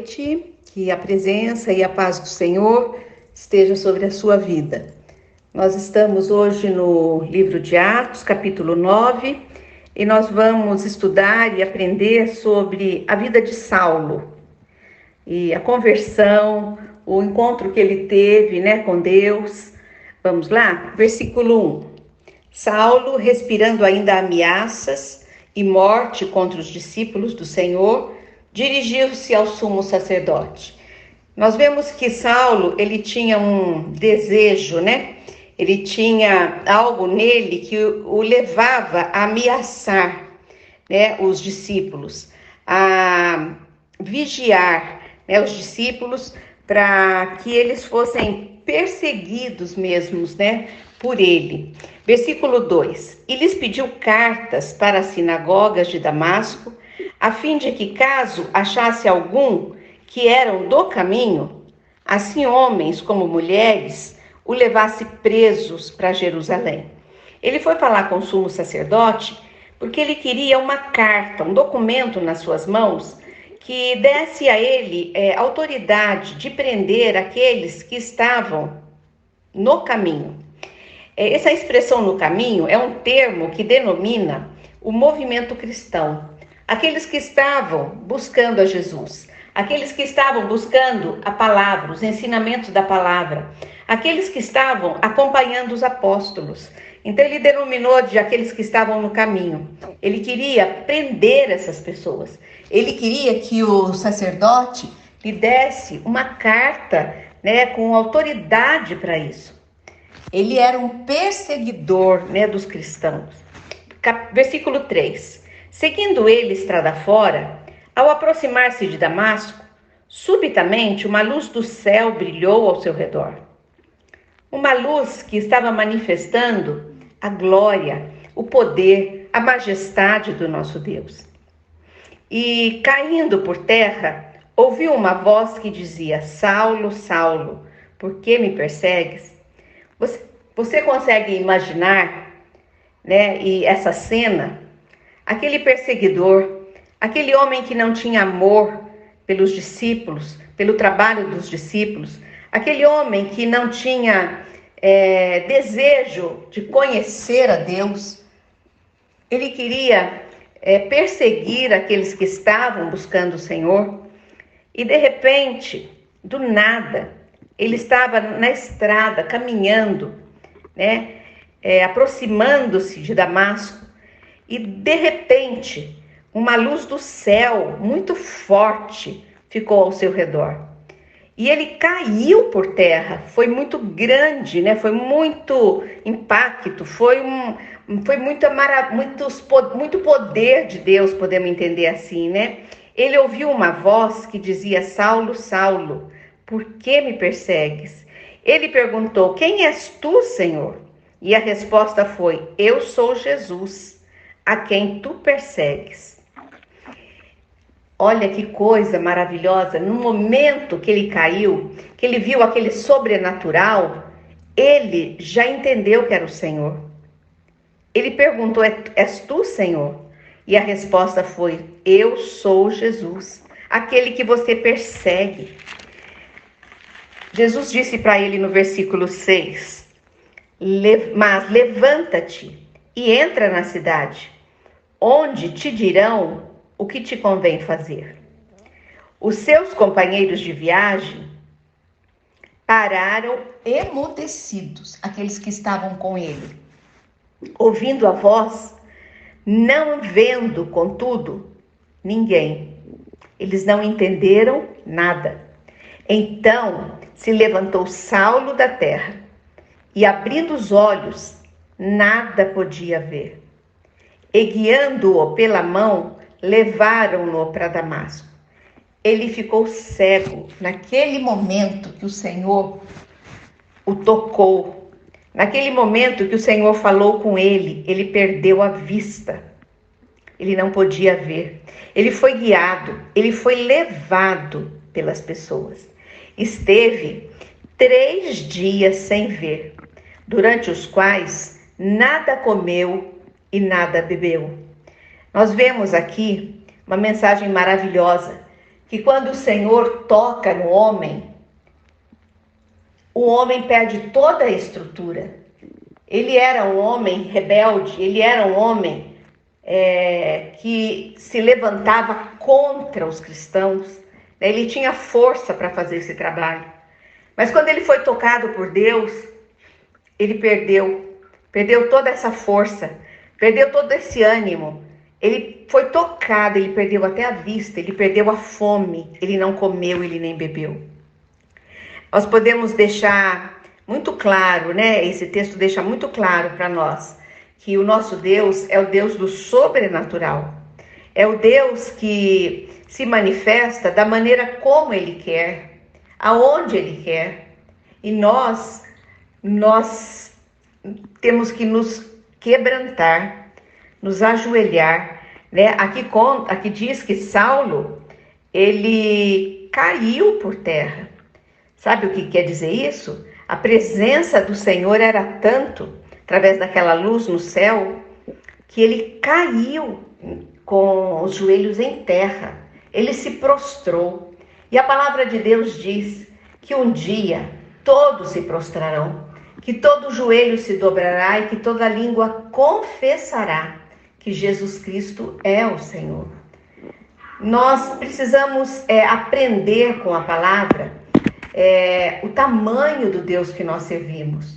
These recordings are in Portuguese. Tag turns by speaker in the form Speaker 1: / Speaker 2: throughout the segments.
Speaker 1: noite, que a presença e a paz do Senhor esteja sobre a sua vida. Nós estamos hoje no livro de Atos, capítulo 9, e nós vamos estudar e aprender sobre a vida de Saulo e a conversão, o encontro que ele teve, com Deus. Vamos lá? Versículo 1. Saulo, respirando ainda ameaças e morte contra os discípulos do Senhor, dirigiu-se ao sumo sacerdote. Nós vemos que Saulo, ele tinha um desejo, Ele tinha algo nele que o levava a ameaçar, os discípulos, a vigiar, os discípulos, para que eles fossem perseguidos mesmos, por ele. Versículo 2. E lhes pediu cartas para as sinagogas de Damasco, a fim de que, caso achasse algum que eram do caminho, assim homens como mulheres, o levasse presos para Jerusalém. Ele foi falar com o sumo sacerdote porque ele queria uma carta, um documento nas suas mãos que desse a ele autoridade de prender aqueles que estavam no caminho. Essa expressão no caminho é um termo que denomina o movimento cristão. Aqueles que estavam buscando a Jesus, aqueles que estavam buscando a palavra, os ensinamentos da palavra, aqueles que estavam acompanhando os apóstolos. Então ele denominou de aqueles que estavam no caminho. Ele queria prender essas pessoas. Ele queria que o sacerdote lhe desse uma carta, com autoridade para isso. Ele era um perseguidor, dos cristãos. Versículo 3. Seguindo ele estrada fora, ao aproximar-se de Damasco, subitamente uma luz do céu brilhou ao seu redor. Uma luz que estava manifestando a glória, o poder, a majestade do nosso Deus. E caindo por terra, ouviu uma voz que dizia: Saulo, Saulo, por que me persegues? Você consegue imaginar, e essa cena? Aquele perseguidor, aquele homem que não tinha amor pelos discípulos, pelo trabalho dos discípulos, aquele homem que não tinha desejo de conhecer a Deus. Ele queria perseguir aqueles que estavam buscando o Senhor. E de repente, do nada, ele estava na estrada, caminhando, aproximando-se de Damasco. E de repente, uma luz do céu muito forte ficou ao seu redor. E ele caiu por terra. Foi muito grande, foi muito impacto, foi muito poder de Deus, podemos entender assim, Ele ouviu uma voz que dizia: Saulo, Saulo, por que me persegues? Ele perguntou: quem és tu, Senhor? E a resposta foi: eu sou Jesus, a quem tu persegues. Olha que coisa maravilhosa. No momento que ele caiu, que ele viu aquele sobrenatural, ele já entendeu que era o Senhor. Ele perguntou: és tu, Senhor? E a resposta foi: eu sou Jesus, aquele que você persegue. Jesus disse para ele no versículo 6, mas levanta-te e entra na cidade, onde te dirão o que te convém fazer. Os seus companheiros de viagem pararam emudecidos, aqueles que estavam com ele, ouvindo a voz, não vendo, contudo, ninguém. Eles não entenderam nada. Então se levantou Saulo da terra e, abrindo os olhos, nada podia ver. E guiando-o pela mão, levaram-no para Damasco. Ele ficou cego naquele momento que o Senhor o tocou. Naquele momento que o Senhor falou com ele, ele perdeu a vista. Ele não podia ver. Ele foi guiado, ele foi levado pelas pessoas. Esteve 3 dias sem ver, durante os quais nada comeu e nada bebeu. Nós vemos aqui uma mensagem maravilhosa que quando o Senhor toca no homem, o homem perde toda a estrutura. Ele era um homem rebelde, ele era um homem que se levantava contra os cristãos. Ele tinha força para fazer esse trabalho. Mas quando ele foi tocado por Deus, ele perdeu toda essa força, perdeu todo esse ânimo. Ele foi tocado, ele perdeu até a vista, ele perdeu a fome, ele não comeu, ele nem bebeu. Nós podemos deixar muito claro, né? Esse texto deixa muito claro para nós que o nosso Deus é o Deus do sobrenatural. É o Deus que se manifesta da maneira como Ele quer, aonde Ele quer. E nós temos que nos quebrantar, nos ajoelhar, né? Aqui diz que Saulo, ele caiu por terra. Sabe o que quer dizer isso? A presença do Senhor era tanto, através daquela luz no céu, que ele caiu com os joelhos em terra. Ele se prostrou. E a palavra de Deus diz que um dia todos se prostrarão, que todo joelho se dobrará e que toda língua confessará que Jesus Cristo é o Senhor. Nós precisamos aprender com a palavra o tamanho do Deus que nós servimos,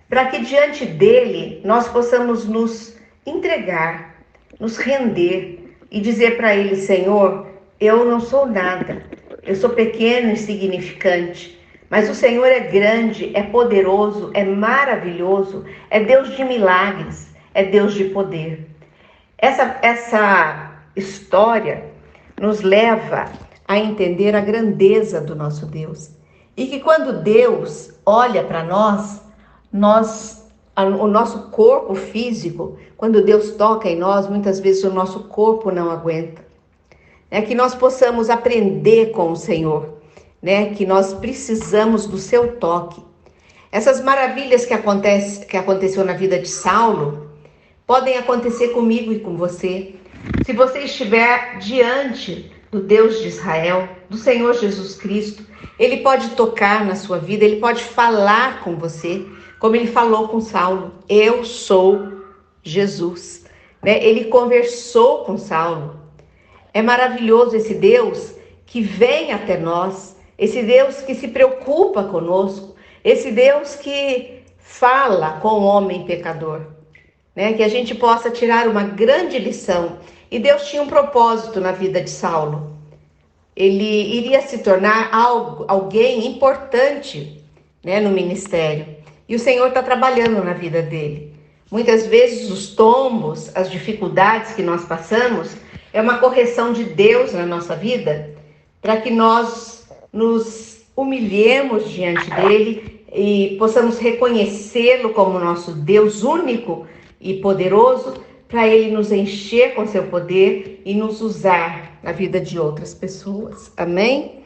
Speaker 1: para que diante dele nós possamos nos entregar, nos render e dizer para ele: Senhor, eu não sou nada, eu sou pequeno e insignificante, mas o Senhor é grande, é poderoso, é maravilhoso, é Deus de milagres, é Deus de poder. Essa história nos leva a entender a grandeza do nosso Deus. E que quando Deus olha para nós, o nosso corpo físico, quando Deus toca em nós, muitas vezes o nosso corpo não aguenta. Que nós possamos aprender com o Senhor, que nós precisamos do seu toque. Essas maravilhas que aconteceu na vida de Saulo, podem acontecer comigo e com você. Se você estiver diante do Deus de Israel, do Senhor Jesus Cristo, Ele pode tocar na sua vida, Ele pode falar com você, como Ele falou com Saulo: eu sou Jesus. Ele conversou com Saulo. É maravilhoso esse Deus que vem até nós, esse Deus que se preocupa conosco, esse Deus que fala com o homem pecador. Que a gente possa tirar uma grande lição. E Deus tinha um propósito na vida de Saulo. Ele iria se tornar alguém importante, no ministério. E o Senhor está trabalhando na vida dele. Muitas vezes os tombos, as dificuldades que nós passamos, é uma correção de Deus na nossa vida, para que nós nos humilhemos diante dele e possamos reconhecê-lo como nosso Deus único e poderoso, para Ele nos encher com seu poder e nos usar na vida de outras pessoas. Amém?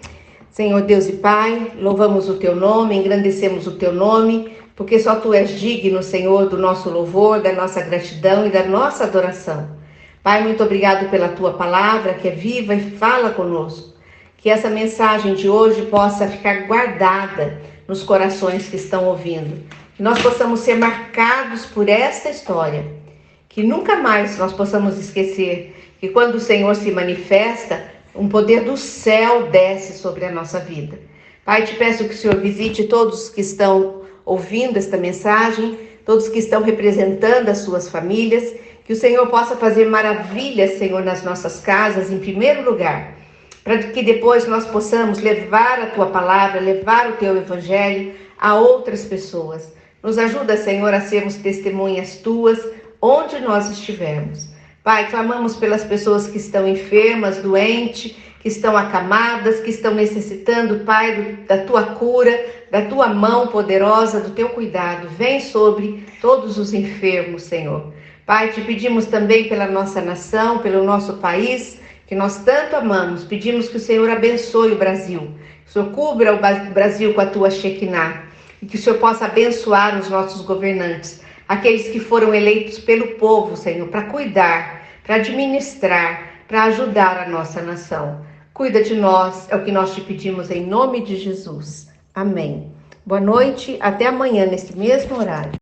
Speaker 1: Senhor Deus e Pai, louvamos o Teu nome, engrandecemos o Teu nome, porque só Tu és digno, Senhor, do nosso louvor, da nossa gratidão e da nossa adoração. Pai, muito obrigado pela Tua palavra, que é viva e fala conosco. Que essa mensagem de hoje possa ficar guardada nos corações que estão ouvindo. Que nós possamos ser marcados por esta história. Que nunca mais nós possamos esquecer que quando o Senhor se manifesta, um poder do céu desce sobre a nossa vida. Pai, te peço que o Senhor visite todos que estão ouvindo esta mensagem, todos que estão representando as suas famílias, que o Senhor possa fazer maravilhas, Senhor, nas nossas casas, em primeiro lugar, para que depois nós possamos levar a Tua palavra, levar o Teu evangelho a outras pessoas. Nos ajuda, Senhor, a sermos testemunhas Tuas, onde nós estivermos. Pai, clamamos pelas pessoas que estão enfermas, doentes, que estão acamadas, que estão necessitando, Pai, da Tua cura, da Tua mão poderosa, do Teu cuidado. Vem sobre todos os enfermos, Senhor. Pai, te pedimos também pela nossa nação, pelo nosso país, que nós tanto amamos. Pedimos que o Senhor abençoe o Brasil. Que o Senhor cubra o Brasil com a Tua Shekinah. E que o Senhor possa abençoar os nossos governantes, aqueles que foram eleitos pelo povo, Senhor, para cuidar, para administrar, para ajudar a nossa nação. Cuida de nós, é o que nós te pedimos em nome de Jesus. Amém. Boa noite, até amanhã nesse mesmo horário.